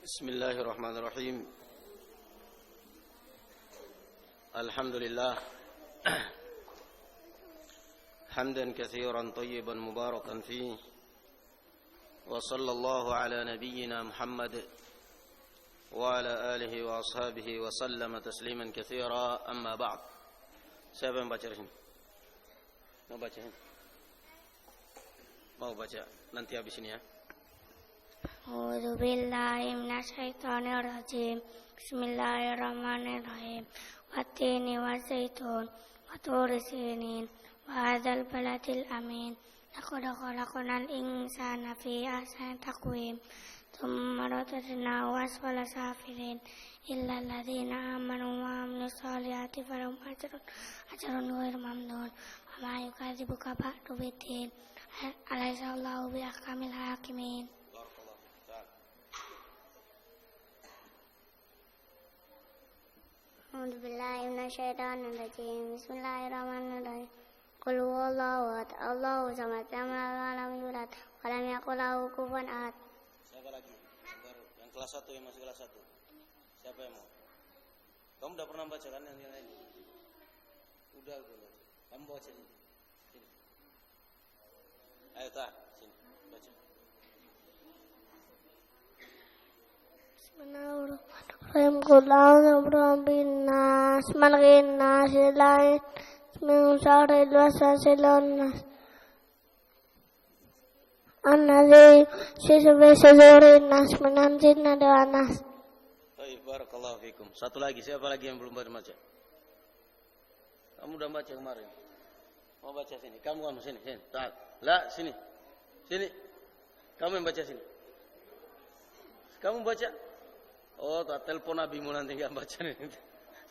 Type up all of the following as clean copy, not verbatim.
بسم الله الرحمن الرحيم الحمد لله حمدا كثيرا طيبا مباركا فيه وصلى الله على نبينا محمد وعلى آله وأصحابه وسلم تسليما كثيرا أما بعد. Siapa yang baca di sini? Mau baca ini? Mau baca nanti habis ini ya. A'udzu billahi minasyaitonir rajim. Bismillahirrahmanirrahim. Wattini wazaitun wa turi sinin wa hadzal baladil amin. Laqad khalaqnal insana fi ahsani taqwim. Tsumma radadnahu asfala safilin illa alladziina aamanu wa 'amilus solihati falahum ajrun ghairu mamnun. Wa ma yukadzibuka ba'du biddin. Alaysa Allahu bi ahkamil hakimin. A'udzu billahi minasyaitonir rajim. Bismillahirrahmanirrahim. Qul huwallahu ahad, Allahu samad, lam yulad wa lam yakul lahu kufuwan ahad. Siapa lagi? Baru yang kelas 1 yang masih kelas 1. Siapa yang mau? Kamu udah pernah baca kan yang lain? Udah baca. Kamu baca sini. Sini. Ayo sini baca. Bismillahirrahmanirrahim. Qul a'udzu birabbin nas, malikin nas, ilahin min syarril waswasil khannas. Annadzi yuwaswisu fi sudurin nas minal jinnati wan nas. Baik, barakallahu fikum. Satu lagi, siapa lagi yang belum baca? Kamu udah baca kemarin. Mau baca sini. Kamu sini. Sini. Sini. Kamu yang baca sini. Kamu baca. Oh, tak telepon abimu nanti enggak baca nih.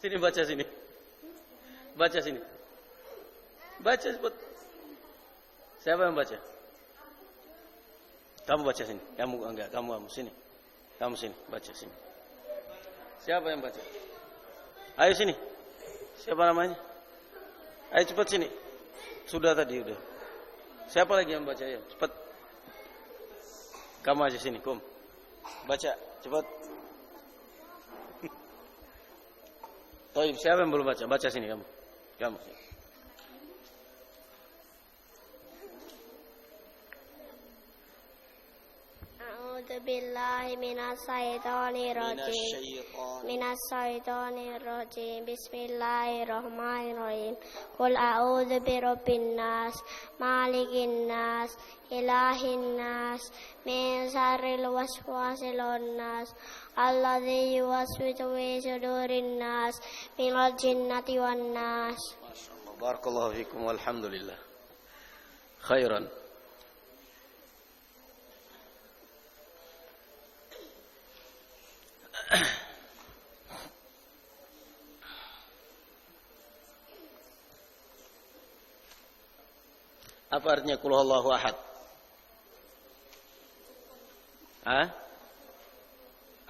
Sini baca sini. Baca sini. Baca sebut. Siapa yang baca? Kamu baca sini. Kamu enggak, kamu sini. Kamu sini, baca sini. Siapa yang baca? Ayo sini. Siapa namanya? Ayo cepat sini. Sudah tadi udah. Siapa lagi yang baca ya? Cepat. Kamu aja sini, Kum. Baca, cepat. Toib, siapa yang belum baca? Baca sini kamu. Kamu. A'udzu billahi minasyaitonir rajim. Bismillahirrahmanirrahim. Qul a'udzu birabbin nas, malikin nas, ilahin nas, min syarril waswasil khannas. Alladzi yuwaswisu fi sudurin nas minal jinnati wan nas. Masyaallah, barakallahu fikum walhamdulillah. Khairan. Apa artinya qul huwallahu ahad?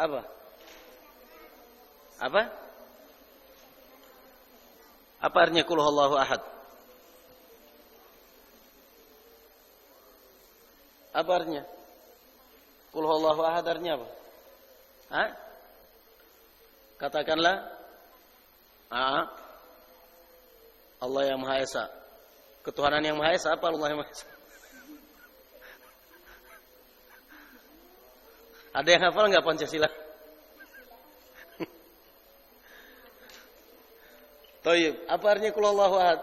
Apa? Apa artinya qul huwallahu ahad? Apa artinya? Qul huwallahu ahad artinya apa? Katakanlah Allah yang Maha Esa. Ketuhanan yang Maha Esa apa Allah yang Maha Esa? Ada yang hafal enggak Pancasila? Thayyib, apa artinya qul huwallahu ahad?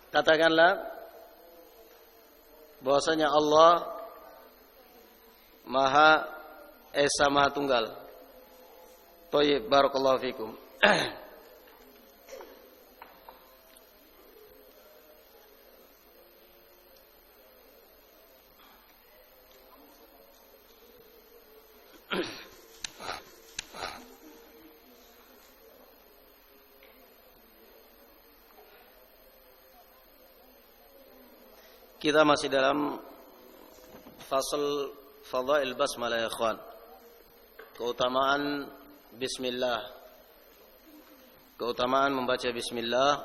Katakanlah bahwasanya Allah Maha Esa, Maha Tunggal. Thayyib, barakallahu fikum. Kita masih dalam fasal fadail basmalah ya ikhwan. Keutamaan bismillah. Keutamaan membaca bismillah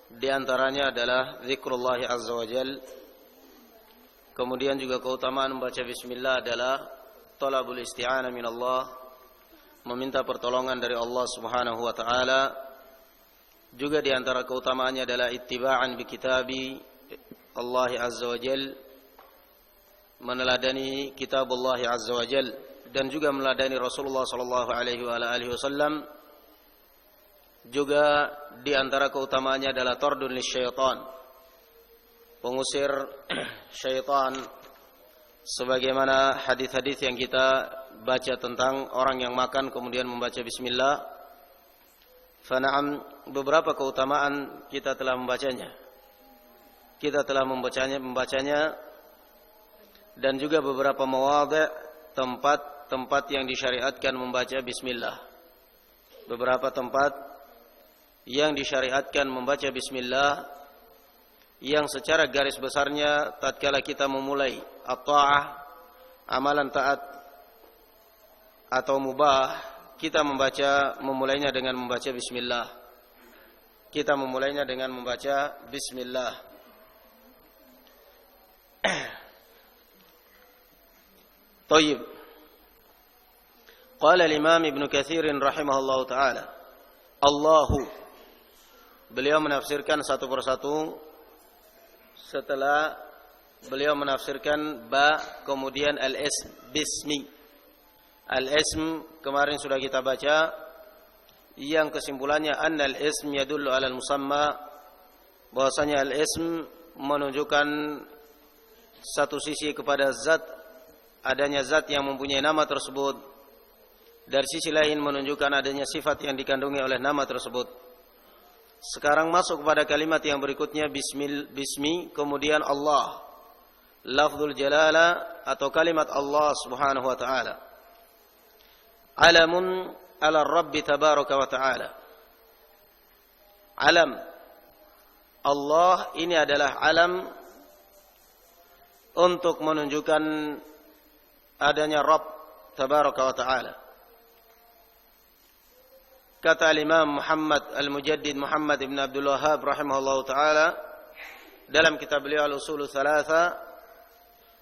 di antaranya adalah zikrullah azza wajal Kemudian juga keutamaan membaca bismillah adalah talabul isti'anah min Allah, meminta pertolongan dari Allah Subhanahu wa taala. Juga di antara keutamaannya adalah ittiba'an bi kitabi Allah Azza wa Jal, meneladani kitab Allah Azza wa Jal, dan juga meneladani Rasulullah sallallahu alaihi wasallam. Juga di antara keutamaannya adalah tardun lisyaitan, pengusir syaitan, sebagaimana hadis-hadis yang kita baca tentang orang yang makan kemudian membaca bismillah. Fana'am, beberapa keutamaan kita telah membacanya. Kita telah membacanya dan juga beberapa mawadhi', tempat-tempat yang disyariatkan membaca bismillah. Beberapa tempat yang disyariatkan membaca bismillah, yang secara garis besarnya tatkala kita memulai at-ta'ah, amalan taat atau mubah, kita memulainya dengan membaca bismillah. Kita memulainya dengan membaca bismillah. Tayyib. Qala al-Imam Ibn Katsir rahimahullahu taala, Allahu. Beliau menafsirkan satu persatu setelah beliau menafsirkan ba kemudian al-ism bismi. Al-ism kemarin sudah kita baca, yang kesimpulannya annal ism yadullu ala al-musamma, bahwasanya al-ism menunjukkan satu sisi kepada zat, adanya zat yang mempunyai nama tersebut, dari sisi lain menunjukkan adanya sifat yang dikandungi oleh nama tersebut. Sekarang masuk kepada kalimat yang berikutnya, bismi kemudian Allah, lafzul jalala atau kalimat Allah Subhanahu wa taala. Alamun ala Rabbi tabaraka wa taala. Alam Allah ini adalah alam untuk menunjukkan adanya Rabb tabaraka wa taala. Kata Imam Muhammad Al-Mujaddid Muhammad ibn Abdul Wahhab rahimahullahu taala dalam kitab beliau Al-Usul Thalatha,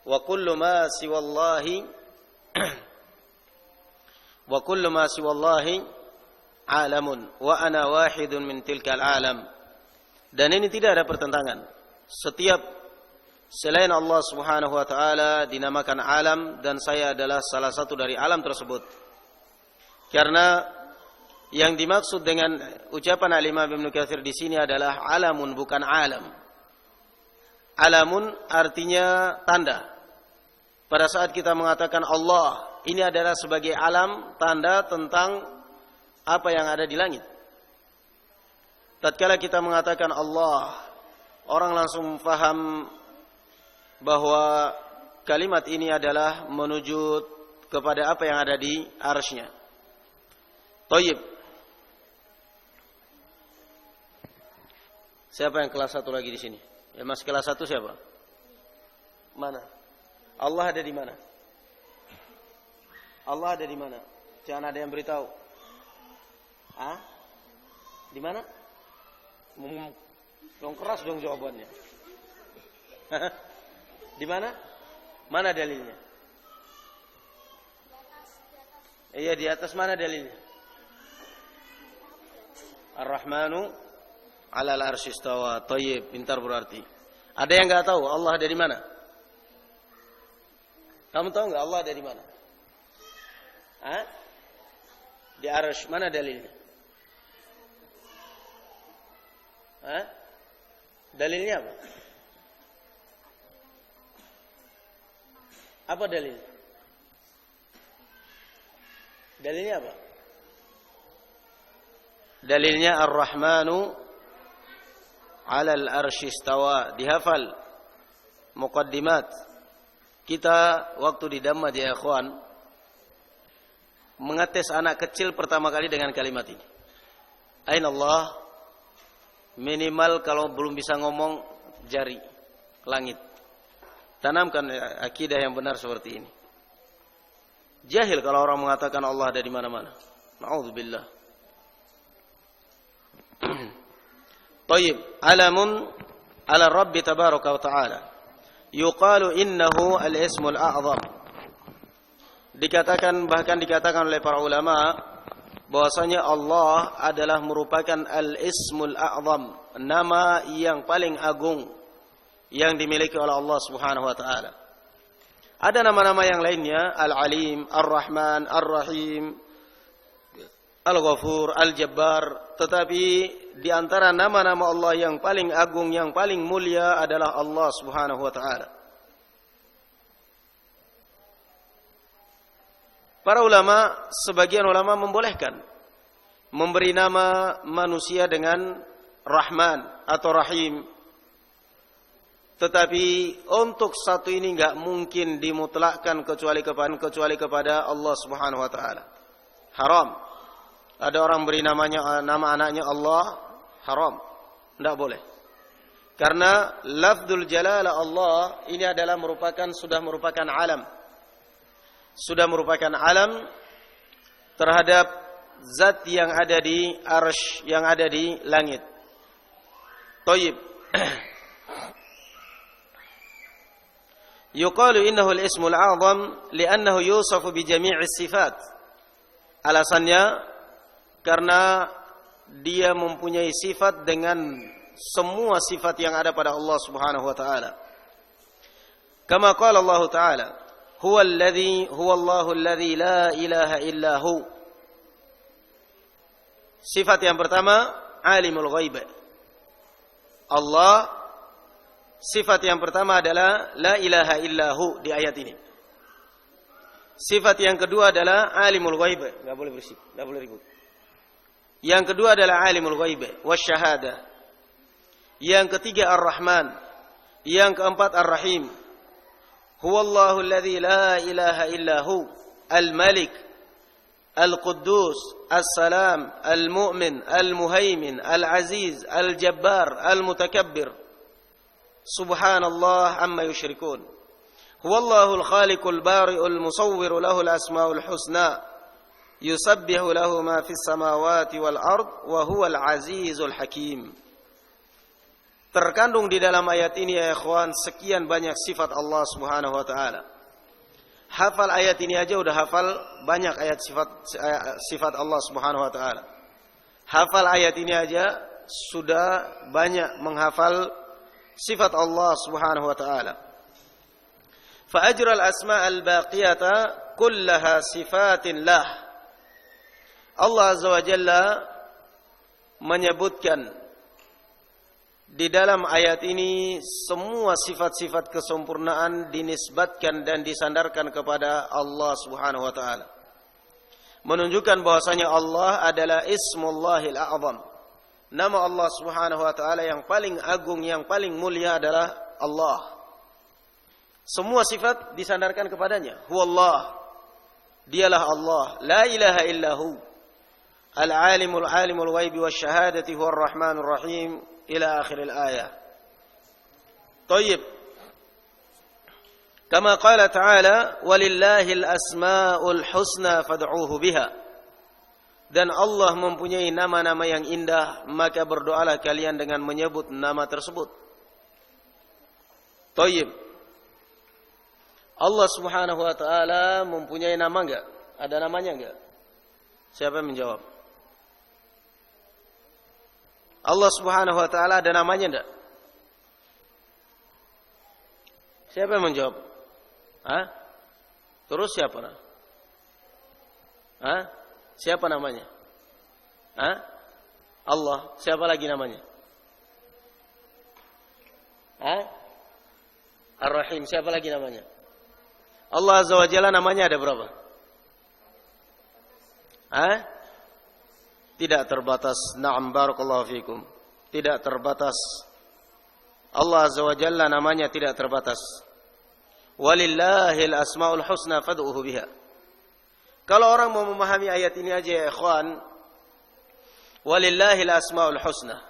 wa kullu ma siwallahi alamun wa ana wahidun min tilkal alam. Dan ini tidak ada pertentangan. Setiap selain Allah Subhanahu wa taala dinamakan alam, dan saya adalah salah satu dari alam tersebut. Karena yang dimaksud dengan ucapan Al-Imam Ibnu Katsir di sini adalah alamun, bukan alam. Alamun artinya tanda. Pada saat kita mengatakan Allah, ini adalah sebagai alam, tanda tentang apa yang ada di langit. Tatkala kita mengatakan Allah, orang langsung faham bahwa kalimat ini adalah menuju kepada apa yang ada di arsy-Nya. Thayyib. Siapa yang kelas 1 lagi di sini? Ya, masih kelas 1 siapa? Mana? Allah ada di mana? Allah ada di mana? Jangan ada yang beritahu. Ah? Di mana? Dong keras dong jawabannya. Di mana? Mana dalilnya? Iya, di atas mana dalilnya? Ar-Rahmanu 'alal arsy istawa. Thayyib, pintar berarti. Ada yang enggak tahu Allah ada di mana? Kamu tahu enggak Allah ada di mana? Hah? Di arsy, mana dalilnya? Hah? Dalilnya apa? Apa dalil? Dalilnya apa? Dalilnya Ar-Rahmanu 'alal arsy istawa. Dihafal muqaddimat. Kita waktu di Damma ya ikhwan mengetes anak kecil pertama kali dengan kalimat ini. Aina Allah? Minimal kalau belum bisa ngomong jari langit. Tanamkan akidah yang benar seperti ini. Jahil kalau orang mengatakan Allah ada di mana-mana. Na'udzubillah. Tayyib, alamun ala Rabbi tabaraka wa ta'ala. yuqalu innahu al-ismul a'zam. Bahkan dikatakan oleh para ulama bahwasanya Allah adalah merupakan al-ismul a'zam, nama yang paling agung yang dimiliki oleh Allah Subhanahu wa taala. Ada nama-nama yang lainnya, Al-Alim, Ar-Rahman, Ar-Rahim, Al-Ghafur, Al-Jabbar, tetapi di antara nama-nama Allah yang paling agung, yang paling mulia adalah Allah Subhanahu wa taala. Para ulama, sebagian ulama membolehkan memberi nama manusia dengan Rahman atau Rahim. Tetapi untuk satu ini enggak mungkin dimutlakkan kecuali kepada Allah Subhanahu wa taala. Haram. Ada orang beri nama anaknya Allah, haram. Enggak boleh. Karena lafdzul jalalah Allah ini adalah sudah merupakan alam. Sudah merupakan alam terhadap zat yang ada di arsy, yang ada di langit. Thayyib. Yuqalu innahu al-ismul a'zam li'annahu yusafu bi jami'is sifat. Alasannya karena dia mempunyai sifat dengan semua sifat yang ada pada Allah Subhanahu wa taala. Kama qala Allah taala, huwa Allahu alladhi la ilaha illa hu. Sifat yang pertama, alimul ghaib. Allah, sifat yang pertama adalah la ilaha illahu di ayat ini. Sifat yang kedua adalah alimul ghaib, enggak boleh berisik, enggak boleh ribut. Yang kedua adalah alimul ghaib wasyahadah. Yang ketiga Ar-Rahman. Yang keempat Ar-Rahim. Huwallahu alladzi la ilaha illahu al-Malik al-Quddus as-Salam al-Mu'min al-Muhaimin al-Aziz al-Jabbar al-Mutakabbir. Subhanallah amma yushrikun. Huwallahu al-khaliqul bari'ul musawwiru lahul asmaul husna. Yusabbihu lahu ma fis samawati wal ard wa huwal azizul hakim. Terkandung di dalam ayat ini ya ikhwan sekian banyak sifat Allah Subhanahu wa taala. Hafal ayat ini aja udah hafal banyak ayat sifat Allah Subhanahu wa taala. Hafal ayat ini aja sudah banyak menghafal sifat Allah Subhanahu wa taala. Fa ajra al-asma' al-baqiyata kullaha sifatin lah. Allah Azza wa Jalla menyebutkan di dalam ayat ini semua sifat-sifat kesempurnaan dinisbatkan dan disandarkan kepada Allah Subhanahu wa taala. Menunjukkan bahwasanya Allah adalah Ismullahil A'zam. Nama Allah Subhanahu wa taala yang paling agung, yang paling mulia adalah Allah. Semua sifat disandarkan kepadanya. Huwallah. Dialah Allah. La ilaha illahu. Al-alimul ghaibi wasyahadati huwar rahmanur rahim ila akhiril ayah. Thayyib. Kama qala ta'ala walillahil asmaul husna fad'uuhu biha. Dan Allah mempunyai nama-nama yang indah, maka berdoalah kalian dengan menyebut nama tersebut. Thayyib. Allah Subhanahu wa taala mempunyai nama enggak? Ada namanya enggak? Siapa yang menjawab? Allah Subhanahu wa taala ada namanya enggak? Siapa yang menjawab? Hah? Terus siapa? Hah? Siapa namanya? Hah? Allah. Siapa lagi namanya? Hah? Ar-Rahim. Siapa lagi namanya? Allah Azza wa Jalla namanya ada berapa? Hah? Tidak terbatas. Na'am barakallahu fikum. Tidak terbatas. Allah Azza wa Jalla namanya tidak terbatas. Walillahil asmaul husna fad'uhu biha. Kalau orang mau memahami ayat ini aja ya ikhwan, walillahil asmaul husna.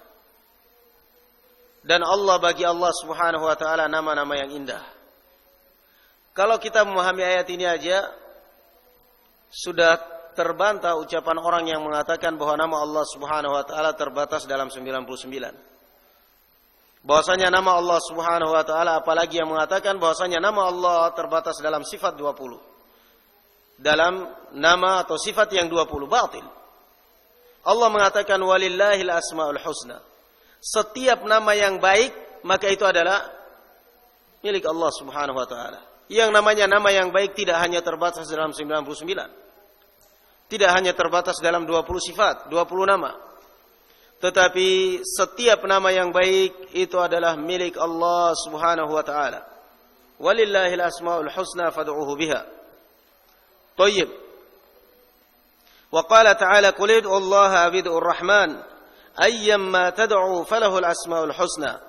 Dan Allah bagi Allah Subhanahu wa taala nama-nama yang indah. Kalau kita memahami ayat ini aja sudah terbantah ucapan orang yang mengatakan bahwa nama Allah Subhanahu wa taala terbatas dalam 99. bahwasanya nama Allah Subhanahu wa taala, apalagi yang mengatakan bahwasanya nama Allah terbatas dalam sifat 20. Dalam nama atau sifat yang 20 batil. Allah mengatakan walillahil asmaul husna. Setiap nama yang baik maka itu adalah milik Allah Subhanahu wa taala. Yang namanya nama yang baik tidak hanya terbatas dalam 99. Tidak hanya terbatas dalam 20 sifat, 20 nama. Tetapi setiap nama yang baik itu adalah milik Allah Subhanahu wa taala. Walillahil asmaul husna fad'uuhu biha. Thayyib. Wa qala ta'ala qul ud'ullaha bid'ur rahman ayyamma tad'u falahul asmaul husna.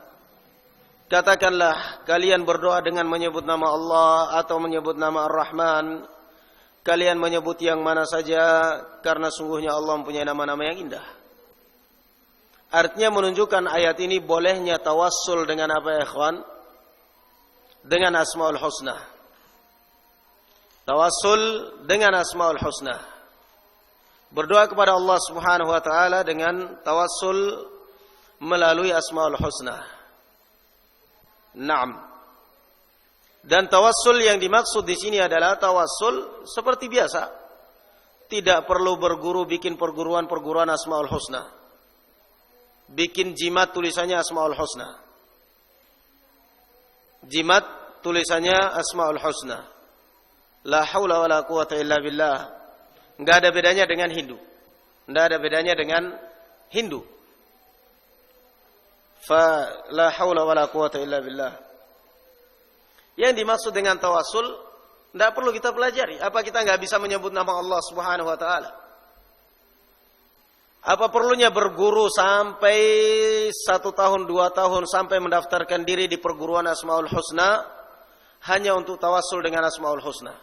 Katakanlah kalian berdoa dengan menyebut nama Allah atau menyebut nama Ar-Rahman. Kalian menyebut yang mana saja karena sungguhnya Allah mempunyai nama-nama yang indah. Artinya menunjukkan ayat ini bolehnya tawassul dengan apa ya ikhwan? Dengan Asmaul Husna. Tawassul dengan Asmaul Husna. Berdoa kepada Allah Subhanahu wa taala dengan tawassul melalui Asmaul Husna. Naam. Dan tawassul yang dimaksud di sini adalah tawassul seperti biasa. Tidak perlu berguru bikin perguruan Asmaul Husna. Bikin jimat tulisannya Asmaul Husna. Jimat tulisannya Asmaul Husna. La haula wala quwata illa billah. Enggak ada bedanya dengan Hindu. Enggak ada bedanya dengan Hindu. Fa la haula wala quwata illa billah. Yang dimaksud dengan tawassul enggak perlu kita pelajari. Apa kita enggak bisa menyebut nama Allah Subhanahu wa taala? Apa perlunya berguru sampai 1 tahun, 2 tahun sampai mendaftarkan diri di perguruan Asmaul Husna hanya untuk tawassul dengan Asmaul Husna?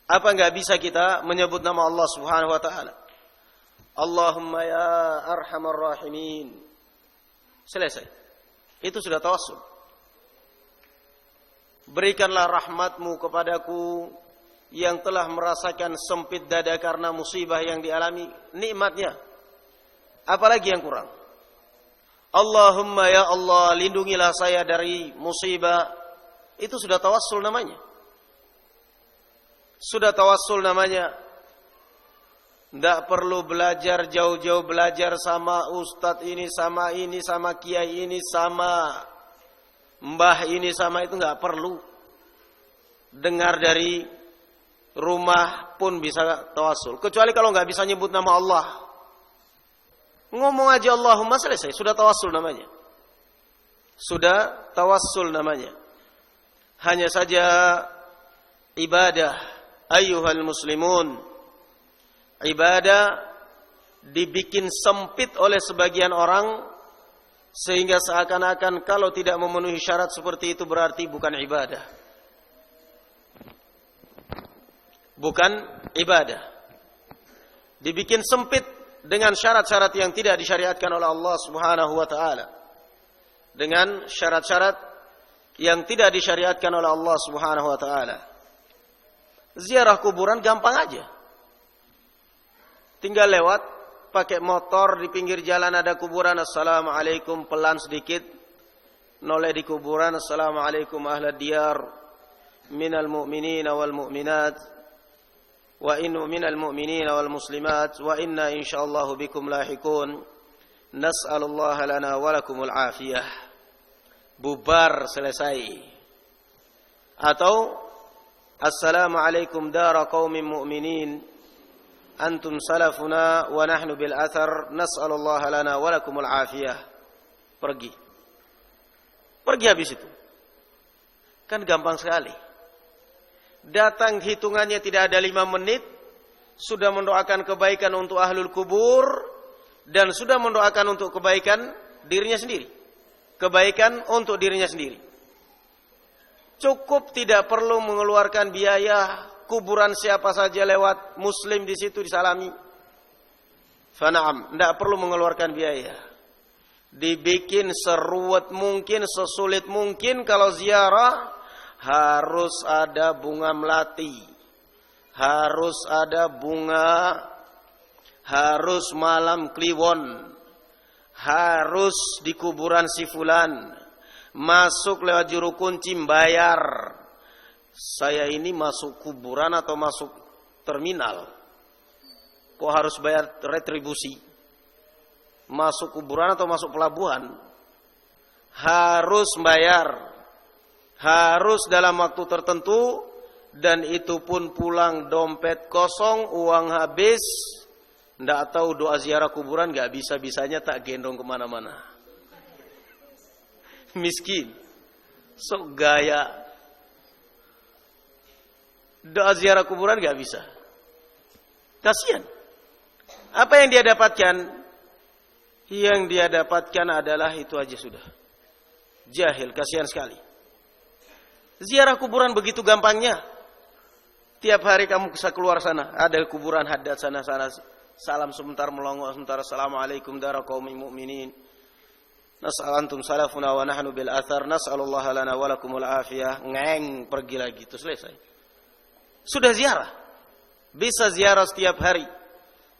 Apa enggak bisa kita menyebut nama Allah Subhanahu wa taala? Allahumma ya arhamar rahimin. Selesai. Itu sudah tawassul. Berikanlah rahmatmu kepadaku yang telah merasakan sempit dada karena musibah yang dialami, nikmatnya. Apalagi yang kurang? Allahumma ya Allah, lindungilah saya dari musibah. Itu sudah tawassul namanya. Sudah tawassul namanya. Tidak perlu belajar jauh-jauh, belajar sama ustadz ini, sama kiai ini, sama mbah ini, sama itu. Tidak perlu. Dengar dari rumah pun bisa tawassul. Kecuali kalau nggak bisa nyebut nama Allah. Ngomong aja Allahumma, selesai. Sudah tawassul namanya. Sudah tawassul namanya. Hanya saja ibadah, ayyuhal muslimun, ibadah dibikin sempit oleh sebagian orang sehingga seakan-akan kalau tidak memenuhi syarat seperti itu berarti bukan ibadah. Bukan ibadah. Dibikin sempit dengan syarat-syarat yang tidak disyariatkan oleh Allah Subhanahu wa taala. Dengan syarat-syarat yang tidak disyariatkan oleh Allah Subhanahu wa taala. Ziarah kuburan gampang aja. Tinggal lewat pakai motor di pinggir jalan ada kuburan, assalamualaikum, pelan sedikit. Noleh di kuburan, assalamualaikum ahlad diyar minal mu'minina wal mu'minat. Wa inna minal mu'minina wal muslimat wa inna insyaallahu bikum lahiqun nas'alullaha lana wa lakumul afiyah. Bubar, selesai. Atau assalamu alaikum dara qaumin mu'minin antum salafuna wa nahnu bil athar nas'alullaha lana wa lakumul afiyah. Pergi habis itu. Kan gampang sekali. Datang hitungannya tidak ada 5 menit, sudah mendoakan kebaikan untuk ahlul kubur, dan sudah mendoakan untuk kebaikan dirinya sendiri. Kebaikan untuk dirinya sendiri. Cukup, tidak perlu mengeluarkan biaya, kuburan siapa saja lewat, muslim di situ disalami. Fana'am, tidak perlu mengeluarkan biaya. Dibikin seruat mungkin, sesulit mungkin. Kalau ziarah harus ada bunga melati, harus ada bunga, harus malam kliwon, harus di kuburan si fulan, masuk lewat juru kunci bayar. Saya ini masuk kuburan atau masuk terminal? Kok harus bayar retribusi? Masuk kuburan atau masuk pelabuhan? Harus bayar. Harus dalam waktu tertentu, dan itu pun pulang dompet kosong, uang habis. Nggak tahu doa ziarah kuburan, nggak bisa-bisanya tak gendong kemana-mana. Miskin, sok gaya. Doa ziarah kuburan nggak bisa. Kasihan. Apa yang dia dapatkan? Yang dia dapatkan adalah itu aja sudah. Jahil, kasihan sekali. Ziarah kuburan begitu gampangnya. Tiap hari kamu bisa keluar sana, ada kuburan hadat sana-sana. Salam sebentar melongo, sebentar assalamualaikum dara qaumin mu'minin. Nas'al antum salafuna wa nahnu bil athar, nas'alullaha lana wa lakumul afiyah. Ngeng, pergi lagi, itu selesai. Sudah ziarah. Bisa ziarah setiap hari.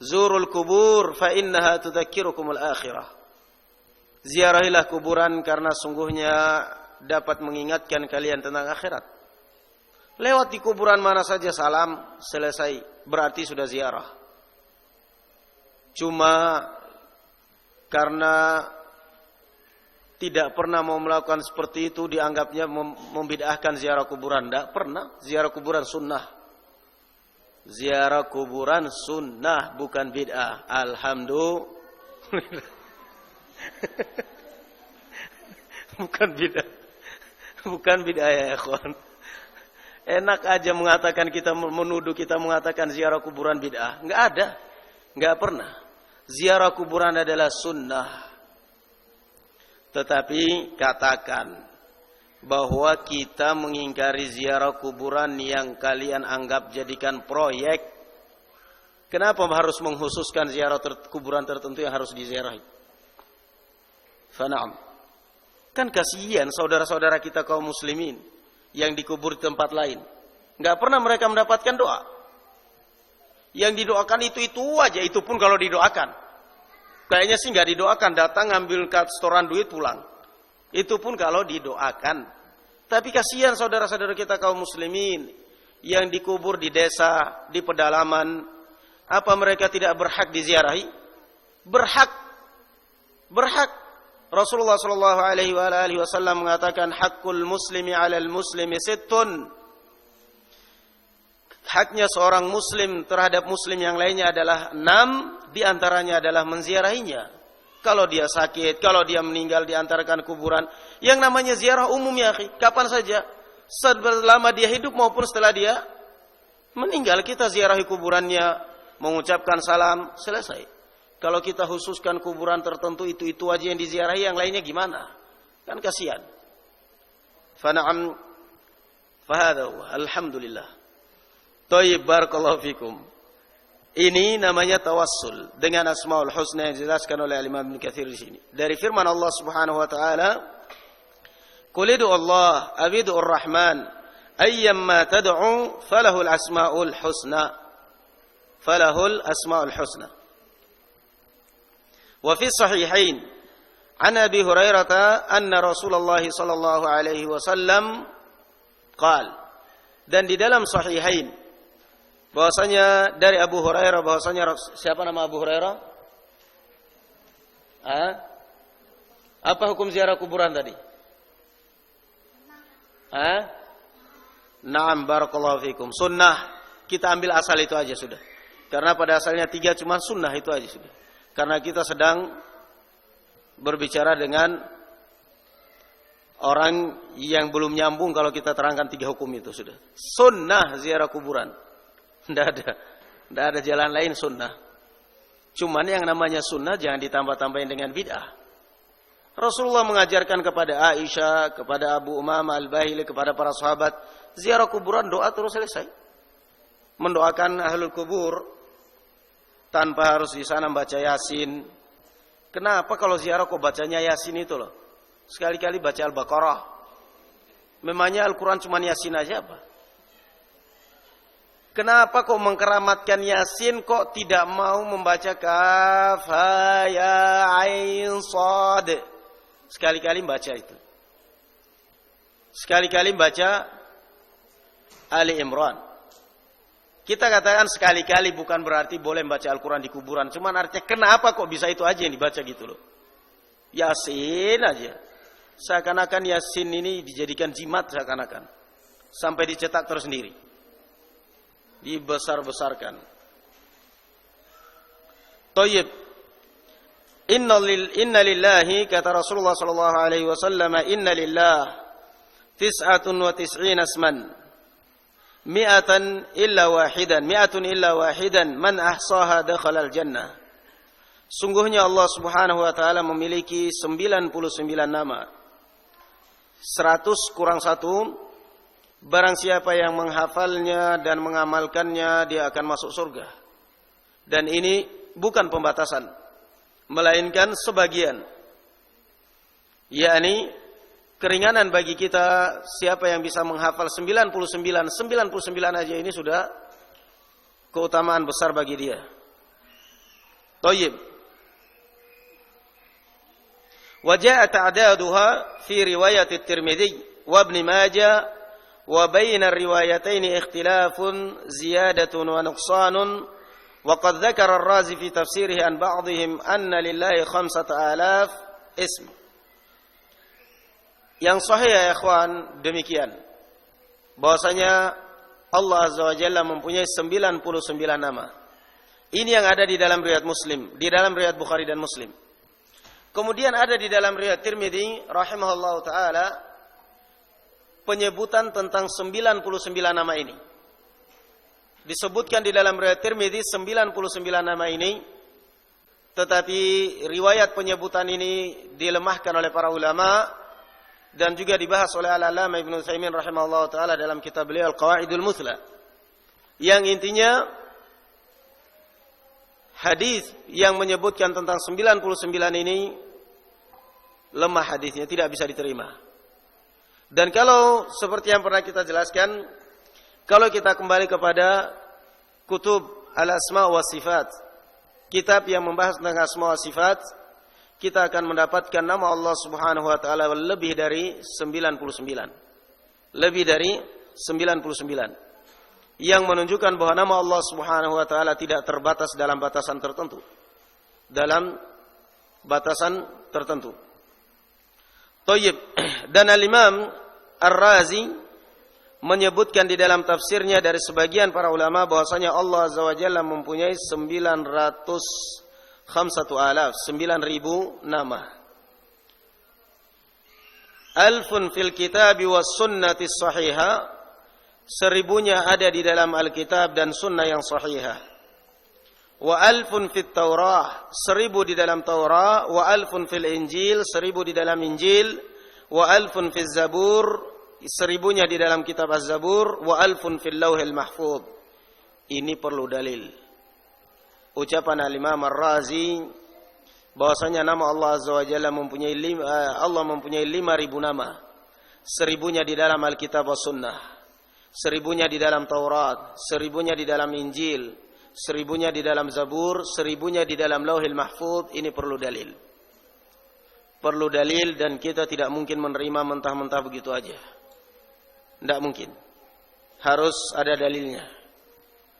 Zurul kubur fa innaha tudzakirukumul akhirah. Ziarahilah kuburan karena sungguhnya dapat mengingatkan kalian tentang akhirat. Lewat di kuburan mana saja salam, selesai, berarti sudah ziarah. Cuma karena tidak pernah mau melakukan seperti itu, dianggapnya membid'ahkan ziarah kuburan. Tidak pernah. Ziarah kuburan sunnah. Ziarah kuburan sunnah, bukan bid'ah. Alhamdulillah. Bukan bid'ah. Bukan bid'ah ya ikhwan. Enak aja mengatakan kita, menuduh kita mengatakan ziarah kuburan bid'ah. Enggak ada. Enggak pernah. Ziarah kuburan adalah sunnah. Tetapi katakan bahwa kita mengingkari ziarah kuburan yang kalian anggap jadikan proyek. Kenapa harus mengkhususkan ziarah kuburan tertentu yang harus diziarahi? Fana'am. Kan kasihan saudara-saudara kita kaum muslimin yang dikubur di tempat lain. Enggak pernah mereka mendapatkan doa. Yang didoakan itu aja, itu pun kalau didoakan. Kayaknya sih nggak didoakan, datang ngambil setoran duit pulang. Itu pun kalau didoakan. Tapi kasihan saudara-saudara kita kaum muslimin yang dikubur di desa, di pedalaman. Apa mereka tidak berhak diziarahi? Berhak. Berhak. Rasulullah sallallahu alaihi wasallam mengatakan hakul muslimi 'alal muslimi sittun. Haknya seorang muslim terhadap muslim yang lainnya adalah 6, di antaranya adalah menziarahinya. Kalau dia sakit, kalau dia meninggal diantarkan kuburan. Yang namanya ziarah umum ya akhi, kapan saja. Selama dia hidup maupun setelah dia meninggal, kita ziarahi kuburannya, mengucapkan salam, selesai. Kalau kita khususkan kuburan tertentu itu aja yang diziarahi, yang lainnya gimana? Kan kasihan. Fana'am fahadha alhamdulillah. Thayyib, barakallahu fikum. Ini namanya tawassul dengan Asmaul Husna yang dijelaskan oleh Imam Ibnu Katsir di sini. Dari firman Allah Subhanahu wa taala, "Qul ud'u Allah aw ud'u Ar-Rahman, ayyamma tad'u falahul asmaul husna." Falahul asmaul husna. Wa fi sahihain an Abi Hurairah anna Rasulullah sallallahu alaihi wasallam qala, dan di dalam sahihain bahwasanya dari Abu Hurairah, bahwasanya siapa nama Abu Hurairah? Apa hukum ziarah kuburan tadi? Naam, barakallahu fikum. Sunnah. Kita ambil asal itu aja sudah. Karena pada asalnya 3 cuma sunnah itu aja sudah. Karena kita sedang berbicara dengan orang yang belum nyambung kalau kita terangkan 3 hukum itu sudah. Sunnah ziarah kuburan. Tidak ada jalan lain sunnah. Cuman yang namanya sunnah jangan ditambah-tambahin dengan bid'ah. Rasulullah mengajarkan kepada Aisyah, kepada Abu Umamah Al-Bahili, kepada para sahabat, ziarah kuburan doa terus selesai. Mendoakan ahlul kubur tanpa harus di sana baca Yasin. Kenapa kalau ziarah kok bacanya Yasin itu loh? Sekali-kali baca Al-Baqarah. Memangnya Al-Quran cuma Yasin aja apa? Kenapa kok mengkeramatkan Yasin, kok tidak mau membaca Kaf, Ha, Ya, Ain, Shad? Sekali-kali baca itu. Sekali-kali baca Ali Imran. Kita katakan sekali-kali bukan berarti boleh membaca Al-Quran di kuburan. Cuman artinya kenapa kok bisa itu aja yang dibaca gitu loh. Yasin aja. Seakan-akan Yasin ini dijadikan jimat seakan-akan. Sampai dicetak tersendiri. Dibesar-besarkan. Tayyib. Inna lillahi, kata Rasulullah sallallahu alaihi wasallam, inna lillah 99 asman. Mi'atun illa wahidan man ahsaha dakhala al-jannah. Sungguhnya Allah Subhanahu wa taala memiliki 99 nama. 100 kurang 1. Barang siapa yang menghafalnya dan mengamalkannya, dia akan masuk surga. Dan ini bukan pembatasan, melainkan sebagian. Yakni keringanan bagi kita, siapa yang bisa menghafal 99 aja ini sudah keutamaan besar bagi dia. Thayyib. Wa ja'a ta'daduha fi riwayat at-Tirmidzi wa Ibn Majah wa baina ar-riwayatayn ikhtilafun ziyadatun wa nuqsanun wa qad dzakara ar-Razi fi tafsirihi an ba'dihim anna lillahi 5,000 ism. Yang sahih ya ikhwan demikian, bahwasanya Allah Azza wa Jalla mempunyai 99 nama. Ini yang ada di dalam riwayat Muslim, di dalam riwayat Bukhari dan Muslim. Kemudian ada di dalam riwayat Tirmidzi rahimahullahu taala penyebutan tentang 99 nama ini. Disebutkan di dalam riwayat Tirmidzi 99 nama ini, tetapi riwayat penyebutan ini dilemahkan oleh para ulama dan juga dibahas oleh Al-Allamah Ibnu Utsaimin rahimahullahu taala dalam kitab beliau Al-Qawaidul Muthla. Yang intinya hadis yang menyebutkan tentang 99 ini lemah hadisnya, tidak bisa diterima. Dan kalau seperti yang pernah kita jelaskan, kalau kita kembali kepada kutub al-asma wa sifat, kitab yang membahas tentang asma wa sifat, kita akan mendapatkan nama Allah Subhanahu wa taala lebih dari 99. Lebih dari 99. Yang menunjukkan bahwa nama Allah Subhanahu wa taala tidak terbatas dalam batasan tertentu. Dalam batasan tertentu. Thayyib. Dan Al-Imam Ar-Razi menyebutkan di dalam tafsirnya dari sebagian para ulama bahwasanya Allah Azza wa Jalla mempunyai 9,000 nama. Alfun fil kitabi was sunnati sahihah, 1000-nya ada di dalam Alkitab dan sunnah yang sahihah. Wa alfun fit Taurah, 1000 di dalam Taurah. Wa alfun fil Injil, 1000 di dalam Injil. Wa alfun fil Zabur, 1000-nya di dalam kitab Az-Zabur. Wa alfun fil Lauhil Mahfuz. Ini perlu dalil. Ucapan Al-Imam Ar-Razi bahwasanya nama Allah Azza wa Jalla mempunyai 5.000 nama. 1000-nya di dalam Alkitab wa Sunnah, 1000-nya di dalam Taurat, 1000-nya di dalam Injil, 1000-nya di dalam Zabur, 1000-nya di dalam Lauhil Mahfuz. Ini perlu dalil. Perlu dalil, dan kita tidak mungkin menerima mentah-mentah begitu aja. Tidak mungkin. Harus ada dalilnya.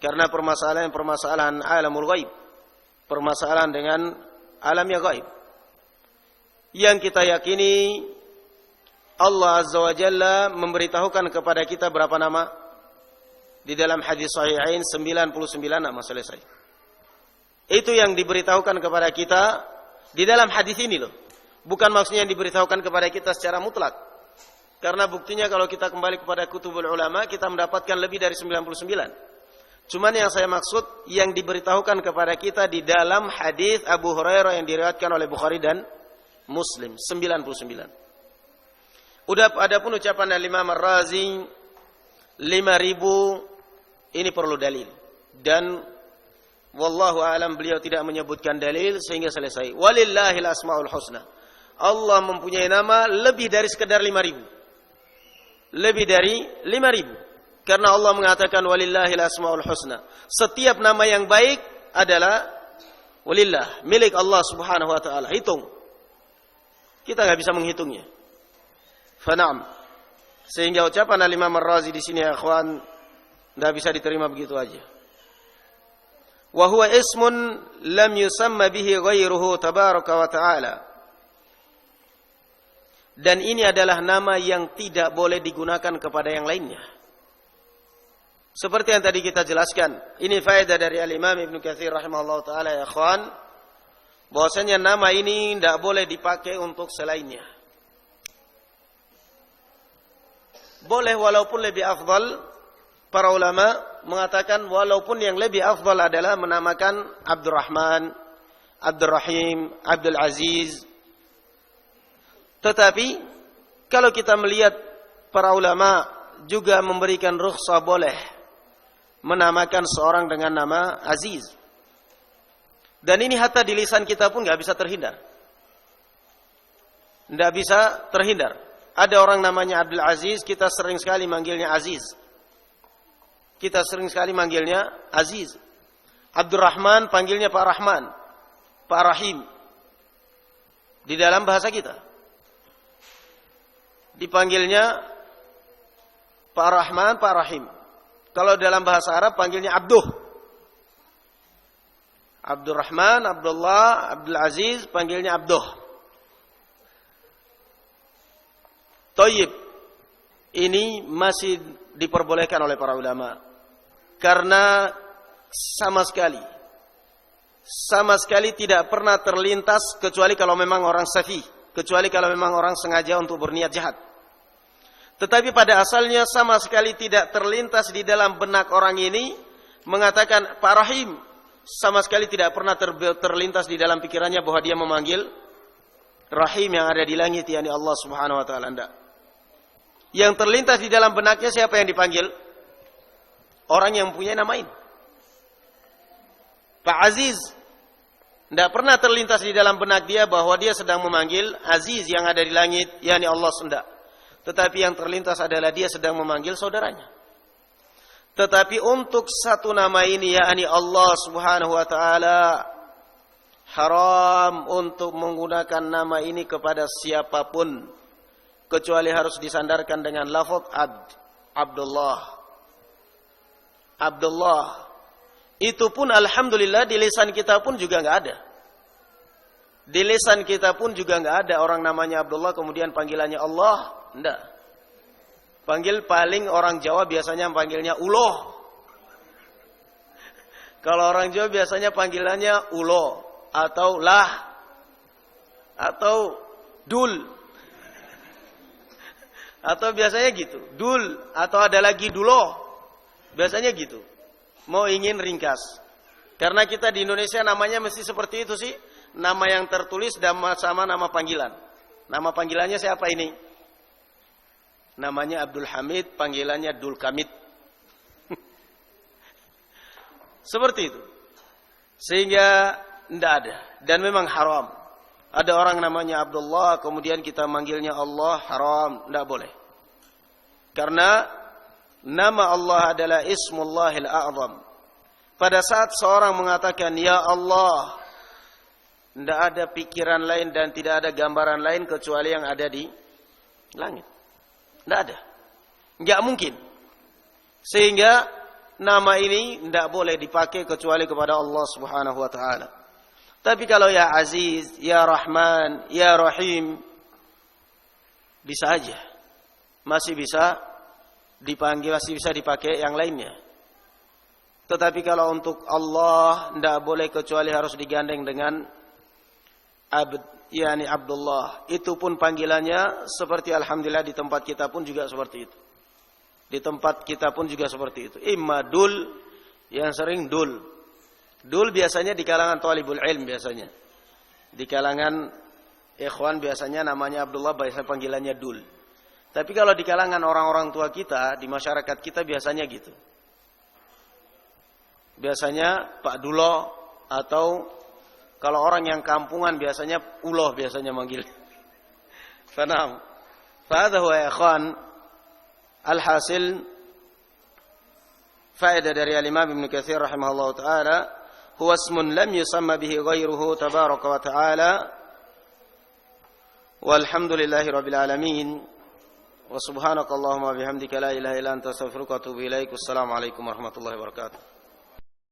Karena permasalahan alamul ghaib, permasalahan dengan alam yang gaib. Yang kita yakini Allah Azza wa Jalla memberitahukan kepada kita berapa nama? Di dalam hadis sahihain 99 nama, selesai. Itu yang diberitahukan kepada kita di dalam hadis ini loh. Bukan maksudnya yang diberitahukan kepada kita secara mutlak. Karena buktinya kalau kita kembali kepada kutubul ulama, kita mendapatkan lebih dari 99. Cuman yang saya maksud yang diberitahukan kepada kita di dalam hadis Abu Hurairah yang diriwayatkan oleh Bukhari dan Muslim, 99. Adapun ucapan Al-Imam Ar-Razi 5.000, ini perlu dalil. Dan wallahu a'lam, beliau tidak menyebutkan dalil sehingga selesai. Walillahil asmaul husna. Allah mempunyai nama lebih dari sekedar 5.000. Lebih dari 5.000. Karena Allah mengatakan walillahil asmaul husna. Setiap nama yang baik adalah walillah, milik Allah Subhanahu wa taala. Hitung. Kita enggak bisa menghitungnya. Fana'am. Sehingga ucapan Al-Imam Ar-Razi di sini ya ikhwan enggak bisa diterima begitu aja. Wa huwa ismun lam yusamma bihi ghairuhu tabaraka wa ta'ala. Dan ini adalah nama yang tidak boleh digunakan kepada yang lainnya. Seperti yang tadi kita jelaskan, ini faedah dari Al-Imam Ibnu Katsir rahimahullah taala ya ikhwan, bahwasanya nama ini tidak boleh dipakai untuk selainnya. Boleh walaupun lebih afdal, para ulama mengatakan walaupun yang lebih afdal adalah menamakan Abdurrahman, Abdurrahim, Abdul Aziz. Tetapi kalau kita melihat para ulama juga memberikan rukhsah boleh menamakan seorang dengan nama Aziz. Dan ini hatta di lisan kita pun nggak bisa terhindar. Nggak bisa terhindar. Ada orang namanya Abdul Aziz, kita sering sekali manggilnya Aziz. Kita sering sekali manggilnya Aziz. Abdurrahman panggilnya Pak Rahman, Pak Rahim. Di dalam bahasa kita. Dipanggilnya Pak Rahman, Pak Rahim. Kalau dalam bahasa Arab panggilnya Abduh. Abdurrahman, Abdullah, Abdul Aziz panggilnya Abduh. Thayyib. Ini masih diperbolehkan oleh para ulama. Karena sama sekali tidak pernah terlintas kecuali kalau memang orang safih, kecuali kalau memang orang sengaja untuk berniat jahat. Tetapi pada asalnya sama sekali tidak terlintas di dalam benak orang ini mengatakan Pak Rahim. Sama sekali tidak pernah terlintas di dalam pikirannya bahwa dia memanggil Rahim yang ada di langit, yakni Allah Subhanahu wa taala. Tidak. Yang terlintas di dalam benaknya siapa yang dipanggil? Orang yang mempunyai nama ini. Pak Aziz. Tidak pernah terlintas di dalam benak dia bahwa dia sedang memanggil Aziz yang ada di langit, yakni Allah. Tidak. Tetapi yang terlintas adalah dia sedang memanggil saudaranya. Tetapi untuk satu nama ini, yakni Allah Subhanahu wa taala, haram untuk menggunakan nama ini kepada siapapun kecuali harus disandarkan dengan lafaz Abdullah. Abdullah. Itu pun alhamdulillah di lisan kita pun juga enggak ada. Di lisan kita pun juga enggak ada orang namanya Abdullah kemudian panggilannya Allah. Enggak. Panggil paling orang Jawa biasanya panggilnya Uloh. Kalau orang Jawa biasanya panggilannya Ulo atau Lah atau Dul. Atau biasanya gitu, Dul atau ada lagi Duloh. Biasanya gitu. Mau ingin ringkas. Karena kita di Indonesia namanya mesti seperti itu sih. Nama yang tertulis sama nama panggilan. Nama panggilannya siapa ini? Namanya Abdul Hamid, panggilannya Dul Kamid. Seperti itu. Sehingga tidak ada. Dan memang haram. Ada orang namanya Abdullah, kemudian kita manggilnya Allah, haram. Tidak boleh. Karena nama Allah adalah Ismullahil A'zam. Pada saat seorang mengatakan, Ya Allah, tidak ada pikiran lain dan tidak ada gambaran lain kecuali yang ada di langit. Tidak ada. Tidak mungkin. Sehingga nama ini tidak boleh dipakai kecuali kepada Allah Subhanahu wa ta'ala. Tapi kalau ya Aziz, ya Rahman, ya Rahim, bisa aja. Masih bisa dipanggil, masih bisa dipakai yang lainnya. Tetapi kalau untuk Allah, tidak boleh kecuali harus digandeng dengan yakni Abdullah. Itu pun panggilannya seperti alhamdulillah di tempat kita pun juga seperti itu. Di tempat kita pun juga seperti itu. Imma Dul, yang sering Dul. Dul biasanya di kalangan talibul ilm biasanya. Di kalangan ikhwan biasanya namanya Abdullah, biasa panggilannya Dul. Tapi kalau di kalangan orang-orang tua kita, di masyarakat kita biasanya gitu. Biasanya Pak Dulo atau kalau orang yang kampungan biasanya Uloh biasanya manggil. Faham? Fahadha huwa ya ikhwan. Alhasil faedah dari Imam Ibnu Katsir rahimahullah taala, huwa ismun lam yusamma bihi ghairuhu tabaraka wa taala. Walhamdulillahi rabbil alamin. Wa subhanakallahumma bihamdika la ilaha illa anta astaghfiruka wa atubu ilaik. Wassalamu alaikum warahmatullahi wabarakatuh.